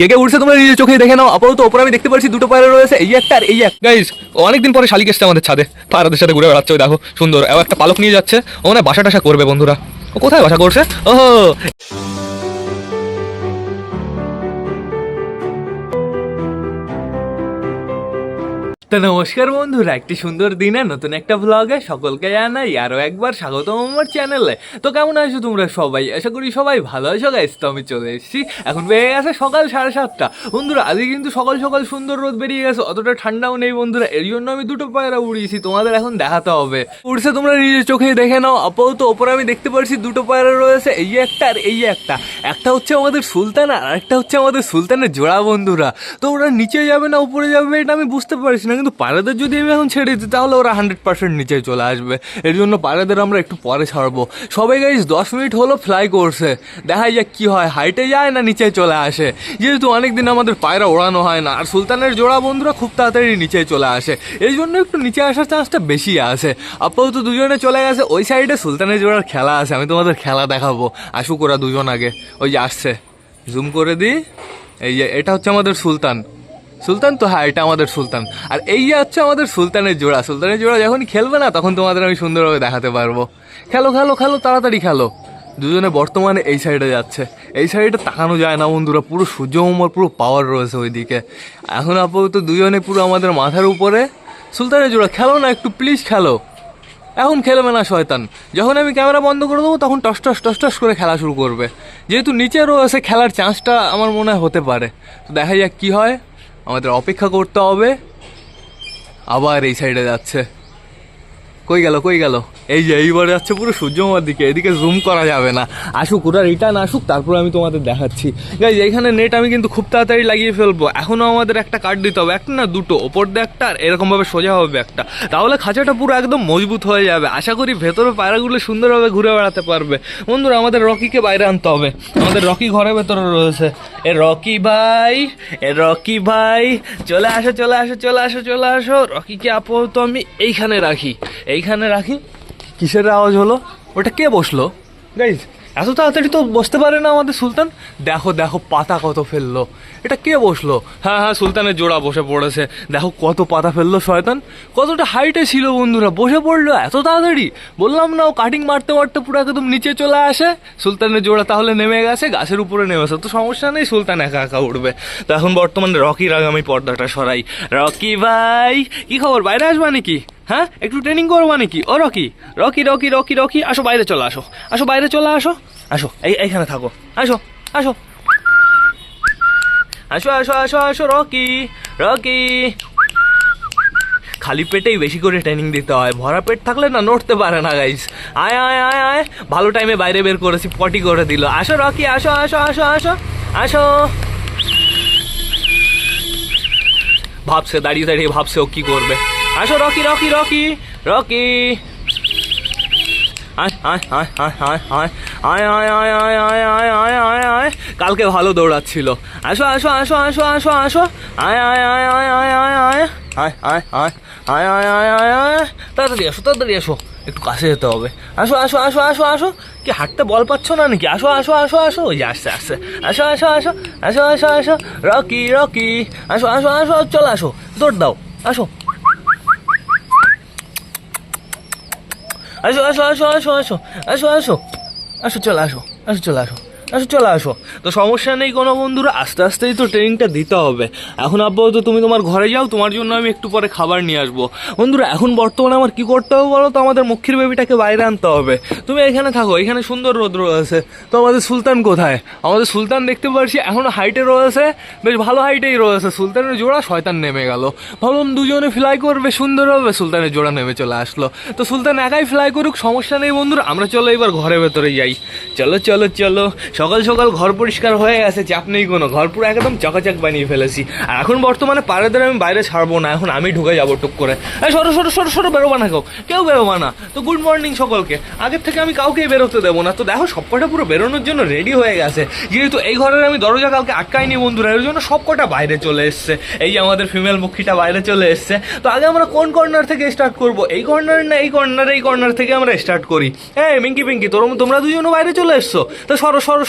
কে কে উঠছে তোমরা নিজের চোখে দেখে নাও। আপাতত ওপরে আমি দেখতে পাচ্ছি দুটো পায়রা রয়েছে, এই একটা আর এই এক। গাইজ অনেকদিন পরে শালিক এসছে আমাদের ছাদে, পায়রাদের সাথে ঘুরে বেড়াচ্ছে। ওই দেখো সুন্দর একটা পালক নিয়ে যাচ্ছে, ও মানে বাসা টাসা করবে বন্ধুরা। ও কোথায় বাসা করছে? ওহো তো নমস্কার বন্ধুরা, একটি সুন্দর দিনে নতুন একটা ব্লগে সকলকে জানাই আরও একবার স্বাগতম আমার চ্যানেলে। তো কেমন আছো তোমরা সবাই? আশা করি সবাই ভালো আছো গাইস। তো আমি চলে এসেছি, এখন বেড়ে গেছে সকাল 7:30 বন্ধুরা। আজকে কিন্তু সকাল সকাল সুন্দর রোদ বেরিয়ে গেছে, অতটা ঠান্ডাও নেই বন্ধুরা। এর জন্য আমি দুটো পায়রা উড়িয়েছি, তোমাদের এখন দেখাতে হবে। উড়ছে তোমরা নিজের চোখেই দেখে নাও। আপাতত ওপরে আমি দেখতে পাচ্ছি দুটো পায়রা রয়েছে, এই একটা আর এই একটা। একটা হচ্ছে আমাদের সুলতান আর একটা হচ্ছে আমাদের সুলতানের জোড়া বন্ধুরা। তো ওরা নিচে যাবে না উপরে যাবে এটা আমি বুঝতে পারছি না, কিন্তু পায়রাদের যদি আমি এখন ছেড়ে দিই তাহলে ওরা 100% নিচে চলে আসবে। এর জন্য পায়রাদের আমরা একটু পরে ছাড়বো। সবাই গাইস 10 মিনিট হলো ফ্লাই করছে, দেখাই যাক কি হয়, হাইটে যায় না নিচে চলে আসে। যেহেতু অনেকদিন আমাদের পায়রা ওড়ানো হয় না, আর সুলতানের জোড়া বন্ধুরা খুব তাড়াতাড়ি নিচে চলে আসে, এই জন্য একটু নিচে আসার চান্সটা বেশি আছে। আপাতত দুজনে চলে গেছে ওই সাইডে, সুলতানের জোড়ার খেলা আছে, আমি তোমাদের খেলা দেখাবো। আসুক ওরা দুজন আগে, ওই যে আসছে, জুম করে দিই। এই যে এটা হচ্ছে আমাদের সুলতান, সুলতান তো হ্যাঁ এটা আমাদের সুলতান। আর এই হচ্ছে আমাদের সুলতানের জোড়া। সুলতানের জোড়া যখনই খেলবে না তখন তোমাদের আমি সুন্দরভাবে দেখাতে পারবো। খেলো খেলো খেলো, তাড়াতাড়ি খেলো। দুজনে বর্তমানে এই সাইডে যাচ্ছে, এই সাইডে তাকানো যায় না বন্ধুরা, পুরো সূর্যমোমর পুরো পাওয়ার রয়েছে ওইদিকে। এখন আপাতত দুজনে পুরো আমাদের মাথার উপরে। সুলতানের জোড়া খেলো না একটু প্লিজ, খেলো। এখন খেলবে না শয়তান, যখন আমি ক্যামেরা বন্ধ করে দেবো তখন টস টস টস টস করে খেলা শুরু করবে। যেহেতু নিচে রয়েছে খেলার চান্সটা আমার মনে হয় হতে পারে। তো দেখা যাক কী হয়, আমাদের অপেক্ষা করতে হবে। আবার এই সাইডে যাচ্ছে, কই গেল কই গেল? এই যে এইবার যাচ্ছে পুরো সূর্যমার দিকে, এদিকে জুম করা যাবে না। আসুক ওরা রিটার্ন আসুক, তারপর আমি তোমাদের দেখাচ্ছি। গাইজ এইখানে নেট আমি কিন্তু খুব তাড়াতাড়ি লাগিয়ে ফেলবো। এখনও আমাদের একটা কাট দিতে হবে, একটা না দুটো, ওপর দিয়ে একটা আর এরকমভাবে সোজা হবে একটা, তাহলে খাঁচাটা পুরো একদম মজবুত হয়ে যাবে। আশা করি ভেতরে পায়রাগুলো সুন্দরভাবে ঘুরে বেড়াতে পারবে বন্ধুরা। আমাদের রকিকে বাইরে আনতে হবে, আমাদের রকি ঘরের ভেতরে রয়েছে। এ রকি ভাই, এ রকি ভাই চলে আসো চলে আসো চলে আসো চলে আসো। রকিকে আপাতত আমি এইখানে রাখি, এইখানে রাখি। কিসের আওয়াজ হলো? ওটা কে বসলো গাইজ? এত তাড়াতাড়ি তো বসতে পারে না আমাদের সুলতান। দেখো দেখো পাতা কত ফেললো, এটা কে বসলো? হ্যাঁ হ্যাঁ সুলতানের জোড়া বসে পড়েছে, দেখো কত পাতা ফেললো শয়তান। কতটা হাইটে ছিল বন্ধুরা, বসে পড়লো এত তাড়াতাড়ি। বললাম না ও কাটিং মারতে মারতে পুরো একদম নিচে চলে আসে। সুলতানের জোড়া তাহলে নেমে গেছে, গাছের উপরে নেমেছে, তো সমস্যা নেই, সুলতান একা একা উঠবে। তো এখন বর্তমানে রকির আগে আমি পর্দাটা সরাই। রকি ভাই কি খবর, বাইরে আসবা নাকি? হ্যাঁ একটু ট্রেনিং করবো নাকি? ও Rocky Rocky Rocky Rocky Rocky আসো বাইরে চলে আসো, আসো বাইরে চলে আসো, আসো এইখানে থাকো, আসো আসো আসো আসো আসো আসো রকি রকি। খালি পেটেই বেশি করে ট্রেনিং দিতে হয়, ভরা পেট থাকলে না নড়তে পারে না গাইস। আয় আয় আয় আয়, ভালো টাইমে বাইরে বের করেছি, পটি করে দিল। আসো রকি আসো আসো আসো আসো আসো। ভাবছে দাঁড়িয়ে দাঁড়িয়ে ভাবছে ও কি করবে। আসো রকি রকি রকি রকি। আয় আয় আয় আয় আয় আয় আয় আয় আয় আয় আয় আয় আয় আয়। কালকে ভালো দৌড়াচ্ছিল। আসো আসো আসো আসো আসো আসো। আয় আয় আয় আয় আয় আয় আয় আয় আয় আয় আয় আয় আয় আয় আয়। তাড়াতাড়ি আসো তাড়াতাড়ি আসো, একটু কাছে যেতে হবে। আসো আসো আসো আসো আসো। কি হাঁটতে বল পাচ্ছ না নাকি? আসো আসো আসো আসো, ওই যে আসছে আসছে। আসো আসো আসো আসো আসো আসো রকি রকি। আসো আসো আসো চলে আসো, দৌড় দাও, আসো আসো আসো আসো আসো আসো আসো আসো আসো চলে আসো, আসো চলে আসো, আসো চলে আসো। তো সমস্যা নেই কোনো বন্ধুরা, আস্তে আস্তেই তো ট্রেনিংটা দিতে হবে। এখন আপাতত তুমি তোমার ঘরে যাও, তোমার জন্য আমি একটু পরে খাবার নিয়ে আসবো বন্ধুরা। এখন বর্তমানে আমার কি করতে হবে বলো তো? আমাদের মক্ষীর বেবিটাকে বাইরে আনতে হবে। তুমি এখানে থাকো, এখানে সুন্দর রোদ রয়েছে। তো আমাদের সুলতান কোথায়? আমাদের সুলতান দেখতে পাচ্ছি এখনো হাইটে রয়েছে, বেশ ভালো হাইটেই রয়েছে। সুলতানের জোড়া শয়তান নেমে গেল, ভাবলাম দুজনে ফ্লাই করবে সুন্দরভাবে, সুলতানের জোড়া নেমে চলে আসলো। তো সুলতান একাই ফ্লাই করুক, সমস্যা নেই বন্ধুরা। আমরা চলো এবার ঘরের ভেতরে যাই, চলো চলো চলো। সকাল সকাল ঘর পরিষ্কার হয়ে গেছে, চাপ নেই কোনো, ঘর পুরো একদম চকাচক বানিয়ে ফেলেছি। আর এখন বর্তমানে পাড়াদের আমি বাইরে ছাড়বো না, এখন আমি ঢুকে যাবো টুক করে। সরো সরো সরো সরো, বেরোবা না কেউ বেরোবা না। তো গুড মর্নিং সকলকে, আগের থেকে আমি কাউকেই বেরোতে দেবো না। তো দেখো সবকটা পুরো বেরোনোর জন্য রেডি হয়ে গেছে। যেহেতু এই ঘরের আমি দরজা কালকে আটকাইনি বন্ধুরা, এর জন্য সবকটা বাইরে চলে এসছে। এই যে আমাদের ফিমেল মুখিটা বাইরে চলে এসছে। তো আগে আমরা কোন কর্নার থেকে স্টার্ট করবো? এই কর্নার না এই কর্নার? এই কর্নার থেকে আমরা স্টার্ট করি। মিঙ্কি পিঙ্কি তোমরা দুজনও বাইরে চলে এসছো, তো সরো সরো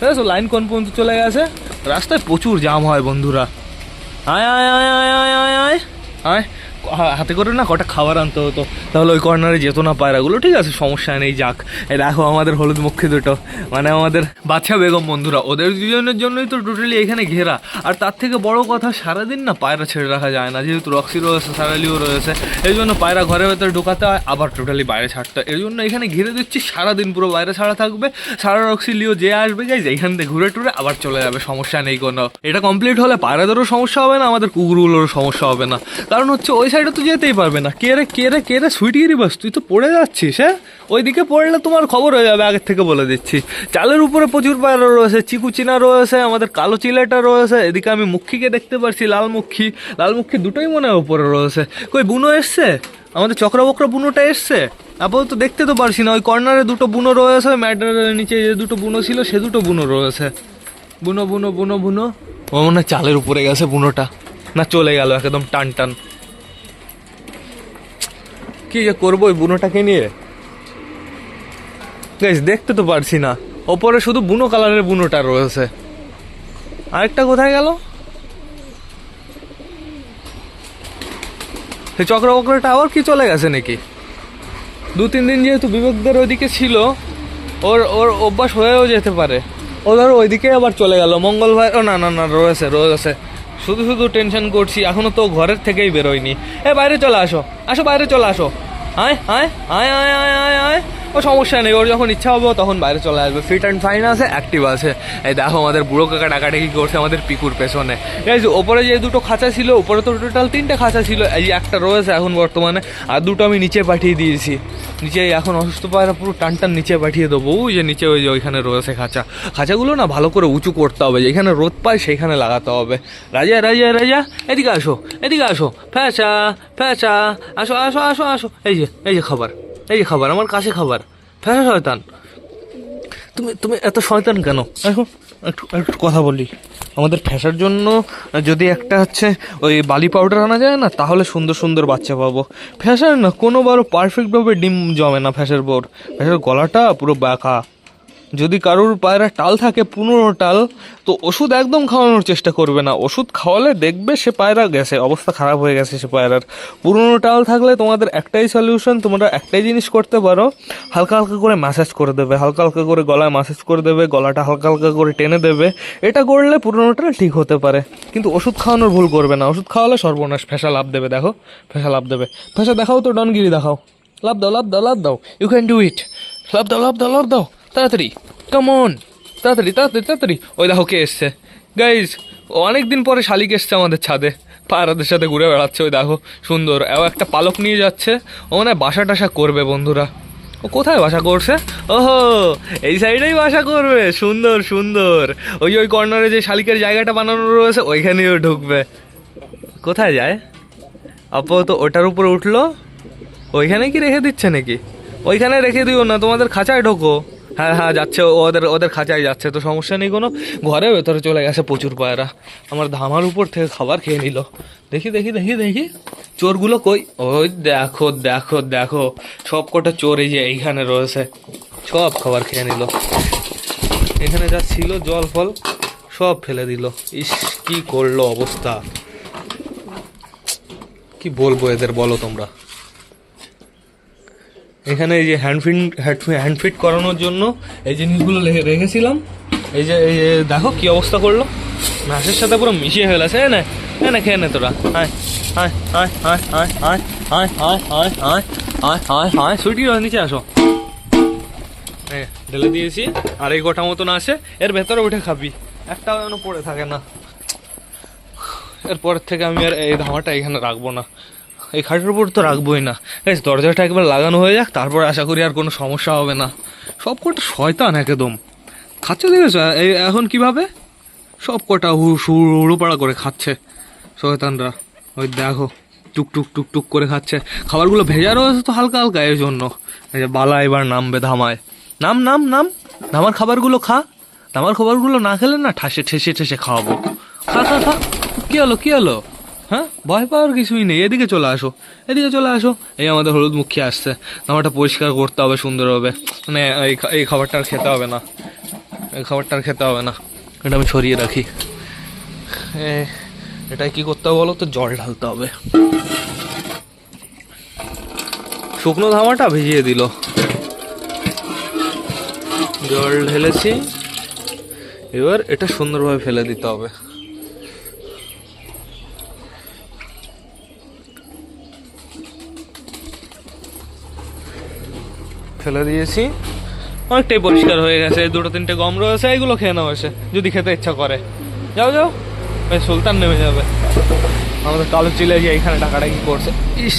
দেখো লাইন কোন পর্যন্ত চলে গেছে। রাস্তায় প্রচুর জাম হয় বন্ধুরা। আয় আয় আয় আয় আয় আয় আয় আয়, হাতে করে না কটা খাবার আনতে হতো, তাহলে ওই কর্নারে যেত না পায়রাগুলো। ঠিক আছে, সমস্যা নেই, যাক। এই দেখো আমাদের হলুদ মুখী দুটো, মানে আমাদের বাচ্চা বেগম বন্ধুরা, ওদের দুজনের জন্যই তো টোটালি এখানে ঘেরা। আর তার থেকে বড় কথা, সারাদিন না পায়রা ছেড়ে রাখা যায় না, যেহেতু রক্সি রয়েছে, সারালিও রয়েছে, এই জন্য পায়রা ঘরের ভেতরে ঢোকাতে হয়, আবার টোটালি বাইরে ছাড়তে হয়। এর জন্য এখানে ঘিরে দিচ্ছি, সারাদিন পুরো বাইরে ছাড়া থাকবে। সারা রক্সি লিও যে আসবে গাইজ এইখান থেকে ঘুরে টুরে আবার চলে যাবে, সমস্যা নেই কোনো। এটা কমপ্লিট হলে পায়রাদেরও সমস্যা হবে না, আমাদের কুকুরগুলোরও সমস্যা হবে না। কারণ হচ্ছে ওই সাইডে তো যেতেই পারবে না। কে রে সুইটিগিরি বাস, তুই তো পড়ে যাচ্ছিস। হ্যাঁ, ওইদিকে পড়লে তোমার খবর হয়ে যাবে, আগের থেকে বলে দিচ্ছি। চালের উপরে প্রচুর পায়রা রয়েছে, চিকুচিনা রয়েছে, আমাদের কালো চিলেটা রয়েছে। এদিকে আমি মুখীকে দেখতে পাচ্ছি, লালমুখী দুটোই মনে হয় উপরে রয়েছে। কই বুনো এসছে, আমাদের চক্রবক্র বুনোটা এসছে আপাতত দেখতে তো পারছি না। ওই কর্নারে দুটো বুনো রয়েছে, ম্যাটের নিচে যে দুটো বুনো ছিল সে দুটো বুনো রয়েছে। বুনো বুনো বুনো বুনো, ও মনে হয় চালের উপরে গেছে বুনোটা, না চলে গেল একদম টান টান। কি যে করবো ওই বুনোটাকে নিয়ে, দেখতে তো পারছি না। ওপরে শুধু বুনো কালারের বুনোটা রয়েছে, আরেকটা কোথায় গেল? সেই চক্রবক্রটা আবার কি চলে গেছে নাকি? 2-3 দিন যেহেতু বিবেকদের ওইদিকে ছিল, ওর ওর অভ্যাস হয়েও যেতে পারে। ও ধরো ওইদিকে আবার চলে গেল মঙ্গলবার। ও না না না, রয়েছে। শুধু টেনশন করছি, এখনো তো ঘরের থেকেই বেরোয়নি। বাইরে চলে আসো, বাইরে চলে আসো। আয় আয় আয় আয় আয় আয় আয়, ও সমস্যা নেই, ওর যখন ইচ্ছা হবে তখন বাইরে চলে আসবে। ফিট অ্যান্ড ফাইন আছে, অ্যাক্টিভ আছে। এই দেখো আমাদের বুড়ো কাকা ডাকাডাকি করছে আমাদের পিকুর পেছনে। এই যে ওপরে যে দুটো খাঁচা ছিল, উপরে তো টোটাল 3টে খাঁচা ছিল, এই যে একটা রয়েছে এখন বর্তমানে, আর দুটো আমি নিচে পাঠিয়ে দিয়েছি। নিচে এখন অসুস্থ পায়রা পুরো টান নিচে পাঠিয়ে দেবো। ওই যে নিচে ওই যে ওইখানে রয়েছে খাঁচাগুলো না ভালো করে উঁচু করতে হবে, যেখানে রোদ পায় সেইখানে লাগাতে হবে। রাজা এদিকে আসো, ফ্যাচা আসো। এই যে খাবার আমার কাছে, খাবার। ফ্যাচা শয়তান, তুমি এত শয়তান কেন? এখন একটু কথা বলি। আমাদের ফ্যাসার জন্য যদি একটা হচ্ছে ওই বালি পাউডার আনা যায় না, তাহলে সুন্দর বাচ্চা পাবো। ফ্যাসার না কোনোবারও পারফেক্টভাবে ডিম জমে না ফ্যাসার পর। ফ্যাসার গলাটা পুরো বাঁকা। যদি কারোর পায়রা টাল থাকে 15 টাল, তো ওষুধ একদম খাওয়ানোর চেষ্টা করবে না। ওষুধ খাওয়ালে দেখবে সে পায়রা গেছে, অবস্থা খারাপ হয়ে গেছে সে পায়রার। 15 টাল থাকলে তোমাদের একটাই সলিউশন, তোমরা একটাই জিনিস করতে পারো, হালকা করে ম্যাসাজ করে দেবে, হালকা করে গলায় ম্যাসাজ করে দেবে, গলাটা হালকা করে টেনে দেবে। এটা করলে 15 টাল ঠিক হতে পারে, কিন্তু ওষুধ খাওয়ানোর ভুল করবে না। ওষুধ খাওয়ালে সর্বনাশ। ফ্যাসা লাভ দেবে, দেখো ফ্যাসা লাভ দেবে। ফ্যাসা দেখাও তো, ডনগিরি দেখাও, লাভ দাও, ইউ ক্যান ডু ইট। লাভ দাও তাড়াতাড়ি, কাম অন, তাড়াতাড়ি। ওই দেখো কে এসছে গাইজ, অনেকদিন পরে শালিক এসছে আমাদের ছাদে, পায়রাদের সাথে ঘুরে বেড়াচ্ছে। ওই দেখো সুন্দর, ও একটা পালক নিয়ে যাচ্ছে, ও মানে বাসা টাসা করবে বন্ধুরা। ও কোথায় বাসা করছে? ওহো, এই সাইডেই বাসা করবে। সুন্দর। ওই কর্নারে যে শালিকের জায়গাটা বানানো রয়েছে ওইখানেও ঢুকবে। কোথায় যায় আপাতত? ওটার উপরে উঠলো, ওইখানে কি রেখে দিচ্ছে নাকি? ওইখানে রেখে দিও না, তোমাদের খাঁচায় ঢোকো। হ্যাঁ যাচ্ছে, ওদের খাঁচায় যাচ্ছে, তো সমস্যা নেই কোনো। ঘরের ভেতরে চলে গেছে প্রচুর পায়রা। আমার ধামার উপর থেকে খাবার খেয়ে নিল। দেখি চোরগুলো কই? ওই দেখো সব কটা চোর এই যে এইখানে রয়েছে, সব খাবার খেয়ে নিল। এখানে যা ছিল জল ফল সব ফেলে দিল। ইস, কি করলো অবস্থা, কি বলবো এদের, বলো তোমরা। এখানে এই যে হ্যান্ডফিট করানোর জন্য এই জিনিসগুলো রেখেছিলাম। এই যে দেখো কি অবস্থা করলো, ঘাসের সাথে পুরো মিশিয়ে ফেলেছে। না খেয়ে নে তোরা, আয় সুইটি নিচে আসো। ঢেলে দিয়েছি, আর এই গোটা মতন আছে, এর ভেতরে উঠে খাবি, একটাও যেন পড়ে থাকে না। এরপরের থেকে আমি আর এই ধামাটা এখানে রাখবো না, এই খাটের উপর তো রাখবোই না। দরজাটা একবার লাগানো হয়ে যাক, তারপর আশা করি আর কোনো সমস্যা হবে না। সব কটা শয়তান একদম খাচ্ছে, দেখেছো এই এখন কিভাবে সব কটা হুড়োপাড়া করে খাচ্ছে শয়তানরা। ওই দেখো টুক করে খাচ্ছে। খাবারগুলো ভেজা রয়েছে তো হালকা এর জন্য। এই যে বালা এবার নামবে ধামায়। নাম ধামার খাবারগুলো খা। ধামার খাবারগুলো না খেলে না ঠেসে খাওয়াবো। খা। কি হলো? হ্যাঁ, ভয় পাওয়ার কিছুই নেই। এদিকে চলে আসো। এই আমাদের হলুদ মুখী আসছে, ধামাটা পরিষ্কার করতে হবে সুন্দরভাবে, মানে এই খাবারটা আর খেতে হবে না। এই খাবারটা আর খেতে হবে না, এটা আমি সরিয়ে রাখি। এটাই কি করতে হবে বলো তো, জল ঢালতে হবে। শুকনো ধামাটা ভিজিয়ে দিল, জল ঢেলেছি, এবার এটা সুন্দরভাবে ফেলে দিতে হবে। ফেলে দিয়েছি, অনেকটাই পরিষ্কার হয়ে গেছে। দুটো তিনটে গম রয়েছে, এগুলো খেয়ে নেওয়া হয়েছে যদি খেতে ইচ্ছা করে। যাও যাও, ভাই সুলতান নেমে যাবে। আমাদের কালো চিলে যে এখানে টাকাটা কি করছে। ইস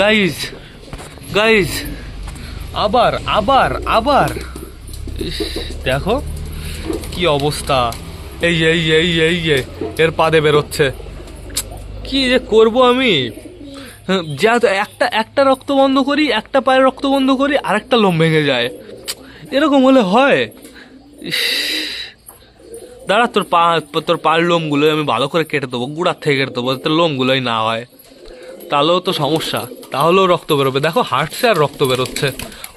গাইজ গাইজ, আবার আবার আবার, ইস দেখো কি অবস্থা। এই যে এই যে এই যে এই যে এর পাদে বেরোচ্ছে, কি যে করবো আমি। যা তো একটা একটা রক্ত বন্ধ করি, একটা পায়ের রক্ত বন্ধ করি, আরেকটা লোম ভেঙে যায়। এরকম হলে হয়? দাঁড়া, তোর পায়ের লোমগুলো আমি ভালো করে কেটে দেবো, গুড়ার থেকে কেটে দেবো, যাতে লোমগুলোই না হয়। তাহলেও তো সমস্যা, তাহলেও রক্ত বেরোবে। দেখো হাঁটছে আর রক্ত বেরোচ্ছে।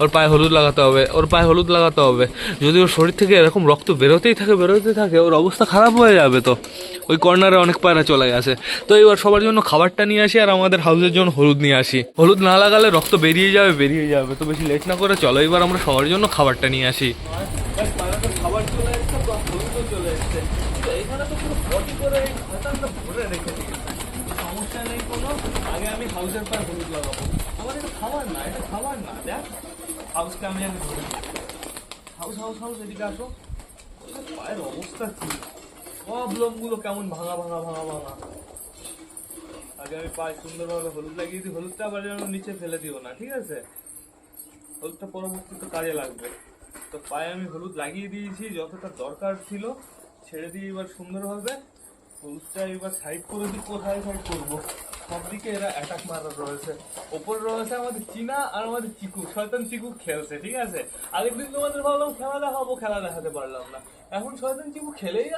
ওর পায়ে হলুদ লাগাতে হবে, ওর পায়ে হলুদ লাগাতে হবে। যদি ওর শরীর থেকে এরকম রক্ত বেরোতেই থাকে, ওর অবস্থা খারাপ হয়ে যাবে। তো ওই কর্নারে অনেক পায়রা চলে গেছে। তো এবার সবার জন্য খাবারটা নিয়ে আসি, আর আমাদের হাউসের জন্য হলুদ নিয়ে আসি। হলুদ না লাগালে রক্ত বেরিয়ে যাবে। তো বেশি লেট না করে চলো এবার আমরা সবার জন্য খাবারটা নিয়ে আসি। খাবার চলে এসছে, হলুদও চলে এসছে। এখানে তো পুরো বডি করে ভরে রেখে দিয়েছে, সমস্যা নেই কোনো। আগে আমি হাউসের পায়ে হলুদ লাগাবো। আমার এটা খাবার না, এটা খাবার না। দেখ হাউসকে আমি আগে ধরে দিই। হাউস হাউস হাউস, এদিকে আসো। পায়ের অবস্থা কি, সব লোমগুলো কেমন ভাঙা ভাঙা ভাঙা ভাঙা। আগে আমি পায়ে সুন্দরভাবে হলুদ লাগিয়ে দিই। হলুদটা আবার যেন নিচে ফেলে দিও না, ঠিক আছে? হলুদটা পরবর্তীতে কাজে লাগবে। তো পায়ে আমি হলুদ লাগিয়ে দিয়েছি, যতটা দরকার ছিল ছেড়ে দিয়ে এবার সুন্দরভাবে হলুদটা এবার সাইড করে দিই। কোথায় সাইড করবো? সব দিকে এরা অ্যাটাক মারা রয়েছে। ওপরে রয়েছে আমাদের চীনা আর আমাদের চিকু, শয়তান চিকু খেলছে, ঠিক আছে? আগের দিন তোমাদের ভাবলাম খেলা দেখাবো, খেলা দেখাতে পারলাম না। এখন শয়তান চিকু খেলেই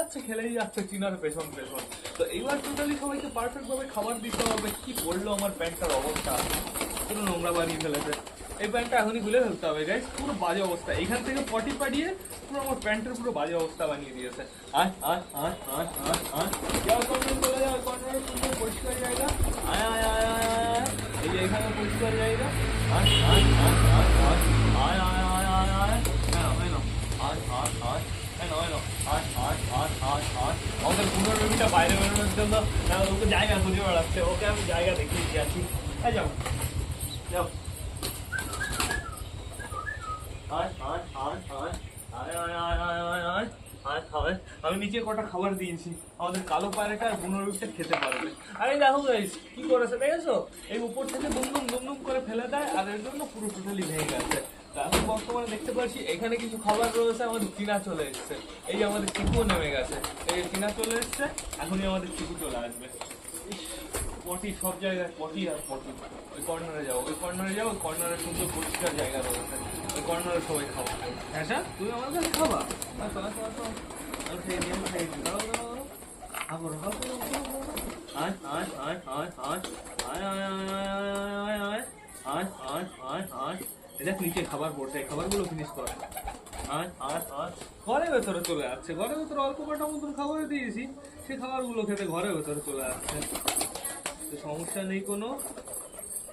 যাচ্ছে চীনার পেছন। তো এইবার টোটালি সবাইকে পারফেক্ট ভাবে খাবার দিতে হবে। কি করলো আমার প্যান্টটার অবস্থা, পুরো নোংরা বানিয়ে ফেলেছে। এই প্যান্টটা এখনই খুলে ফেলতে হবে গাইস, পুরো বাজে অবস্থা। এখান থেকে পটি পাঠিয়ে পুরো আমার প্যান্টের পুরো বাজে অবস্থা বানিয়ে দিয়েছে। চলে যাও কর্নারে, সুন্দর পরিষ্কার জায়গা। এই যে এখানে পরিষ্কার জায়গা। আমাদের পুনর্নবীটা বাইরে বেরোনোর জন্য ওকে জায়গা খুঁজে বেড়াচ্ছে। ওকে আমি জায়গা দেখিয়ে দিয়েছি। যাও যাও। আমি নিচে কটা খাবার দিয়েছি, আমাদের কালো পায়রাটা আর পুনর্বীটা খেতে পারবে। আরে দেখো গাইস কি করেছে দেখেছো, এই উপর থেকে দুমদুম করে ফেলে দেয়, আর এর জন্য পুরো টোটালি ভেঙে গেছে। এখন বর্তমানে দেখতে পাচ্ছি এখানে কিছু খাবার রয়েছে, আমাদের চীনা চলে এসছে। এই যে আমাদের চিকুও নেমে গেছে, এই চীনা চলে এসছে, এখনই আমাদের চিকু চলে আসবে। পটি সব জায়গায় পটি আর পটি। ওই কর্নারে যাও, ওই কর্নারে সুন্দর পরিষ্কার জায়গা রয়েছে, ওই কর্নারে সবাই খাওয়া। হ্যাঁ স্যার, তুমি আমার কাছে খাবা? দেখ নিচে খাবার পড়ছে, খাবারগুলো ফিনিশ কর। ঘরের ভেতরে চলে আসছে, ঘরের ভেতরে অল্প কটা মতন খাবার দিয়েছি, সে খাবারগুলো খেতে ঘরের ভেতরে চলে আসছে। সমস্যা নেই কোনো।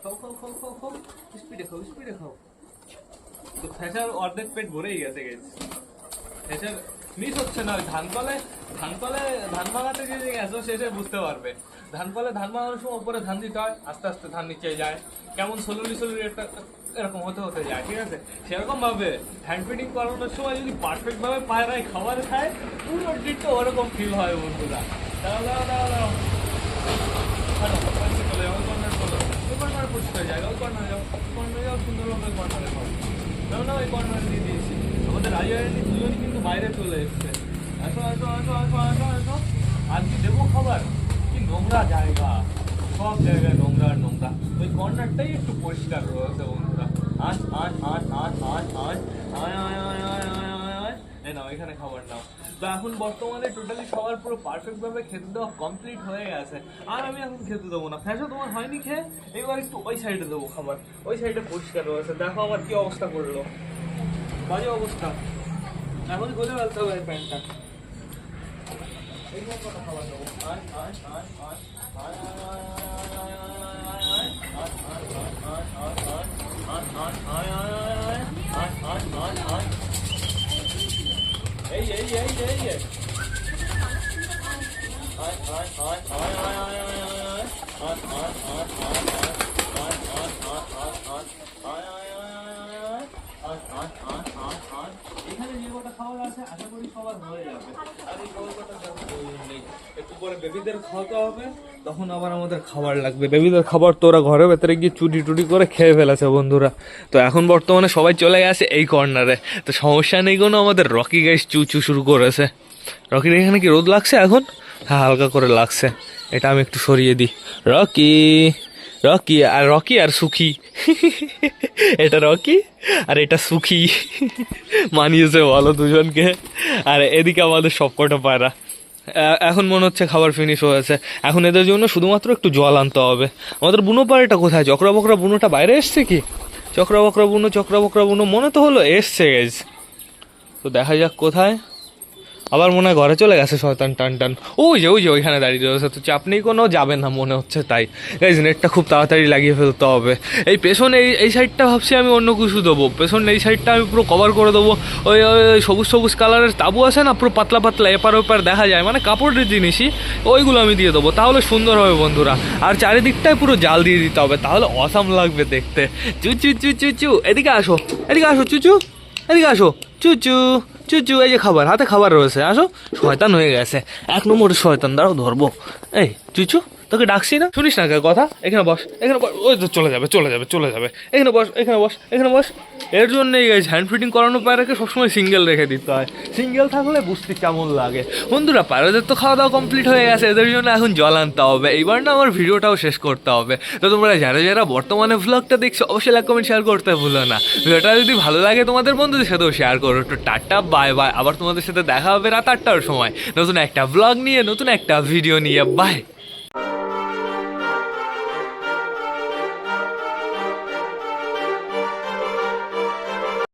খাও, স্পিডে খাও। তো ফ্যাশার অর্ধেক পেট ভরেই গেছে ফ্যাশার মিস হচ্ছে না। ধান ভাঙাতে যে গেছো শেষে বুঝতে পারবে। ধান ভাঙানোর সময় উপরে ধান দিতে হয়, আস্তে আস্তে ধান নিচে যায়, কেমন সলুলি একটা এরকম হতে যায়, ঠিক আছে? সেরকম ভাবে হ্যান্ড ফিডিং করানোর সময় যদি পারফেক্ট ভাবে পায়রায় খাবার খায়, পুরো ডিটটা ওরকম ফিল হয় বন্ধুরা। দাঁড়াও চলে যাও, কর্নার পরিষ্কার জায়গা, ওই কর্নারে যাও সুন্দরভাবে কর্নারে খাও। না ওই কর্নারে দিয়ে দিয়েছি। আমাদের রাজবাড়ি দুজনই কিন্তু বাইরে চলে এসছে। আসো। আর কি দেবো খাবার? কি নোংরা জায়গা, সব জায়গায় নোংরা। ওই কর্নারটাই একটু পরিষ্কার রয়েছে বন্ধুরা। নাও এখানে খাবার নাও। তো এখন বর্তমানে টোটালি সবার পুরো পারফেক্ট ভাবে খেতে দেওয়া কমপ্লিট হয়ে গেছে, আর আমি এখন খেতে দেবো না। ফ্যাশো তোমার হয়নি খেয়ে, এবার একটু ওই সাইডে দেবো খাবার। ওই সাইডে পরিষ্কার রয়েছে, দেখো আমার কি অবস্থা করলো, বাজে অবস্থা। এখন খুলে ফেলতে হবে এই প্যান্টটা। এই কটা খাবার দেবো? আয় আয় আয় আয় আয় এই এই এই এই এই এখানে যে কটা খাবার আছে আশা করি সবার হয়ে যাবে। আর এই খাবারটা নেই, একটু পরে বেবিদের খাওয়াতে হবে, তখন আবার আমাদের খাবার লাগবে। বেবিদের খাবার তো ওরা ঘরের ভেতরে গিয়ে চুটি টুটি করে খেয়ে ফেলেছে বন্ধুরা। তো এখন বর্তমানে সবাই চলে গেছে এই কর্নারে, তো সমস্যা নেই কোনো। আমাদের রকি গাইস চু চু শুরু করেছে। রকির এখানে কি রোদ লাগছে এখন? হ্যাঁ, হালকা করে লাগছে। এটা আমি একটু সরিয়ে দিই। রকি রকি আর রকি আর সুখী এটা রকি আর এটা সুখী মানিয়েছে বলো দুজনকে। আর এদিকে আমাদের সবকটা পায়রা। এখন মনে হচ্ছে খাবার ফিনিশ হয়েছে। এখন এদের জন্য শুধুমাত্র একটু জল আনতে হবে। আমাদের বুনো পায়রাটা কোথায়? চক্রা বকরা বুনোটা বাইরে এসছে কি? চক্রা বকরা বুনো মনে তো হলো এসছে গেছ। তো দেখা যাক কোথায়। আবার মনে হয় ঘরে চলে গেছে শয়তান টান টান। ওই যে ওইখানে দাঁড়িয়ে রয়েছে। তো চাপ নেই কোনো, যাবে না মনে হচ্ছে। তাই গাইজ নেটটা খুব তাড়াতাড়ি লাগিয়ে ফেলতে হবে। এই পেছনে এই সাইডটা ভাবছি আমি অন্য কিছু দেবো। পেছনে এই সাইডটা আমি পুরো কভার করে দেবো। ওই ওই সবুজ সবুজ কালারের তাবু আছে না, পুরো পাতলা পাতলা, এপার ওপার দেখা যায়, মানে কাপড়ের জিনিসই, ওইগুলো আমি দিয়ে দেবো। তাহলে সুন্দর হবে বন্ধুরা। আর চারিদিকটায় পুরো জাল দিয়ে দিতে হবে, তাহলে অসাম লাগবে দেখতে। চু চু চু চু চু, এদিকে আসো চুচু, এদিকে আসো চুচু চুচু। এই যে খাবার, হাতে খাবার রয়েছে, আসো। শয়তান হয়ে গেছে, এক নম্বরের শয়তান। দাঁড়াও ধরবো। এই চুচু, তোকে ডাকছি না, শুনিস না কথা? এখানে বস। ওই তো চলে যাবে। এখানে বস। এর জন্যই হ্যান্ড ফিটিং করানো পায়রাকে সবসময় সিঙ্গেল রেখে দিতে হয়। সিঙ্গেল থাকলে বুঝতে কেমন লাগে বন্ধুরা। পায়রাদের তো খাওয়া দাওয়া কমপ্লিট হয়ে গেছে, এদের জন্য এখন জল আনতে হবে। এইবার না আমার ভিডিওটাও শেষ করতে হবে। তো তোমরা যারা বর্তমানে ভ্লগটা দেখছো অবশ্যই লাইক কমেন্ট শেয়ার করতে ভুলো না। ভিডিওটা যদি ভালো লাগে তোমাদের বন্ধুদের সাথেও শেয়ার করো। একটু টাটা বাই বাই। আবার তোমাদের সাথে দেখা হবে রাত 8টার সময় নতুন একটা ভ্লগ নিয়ে, নতুন একটা ভিডিও নিয়ে। বাই।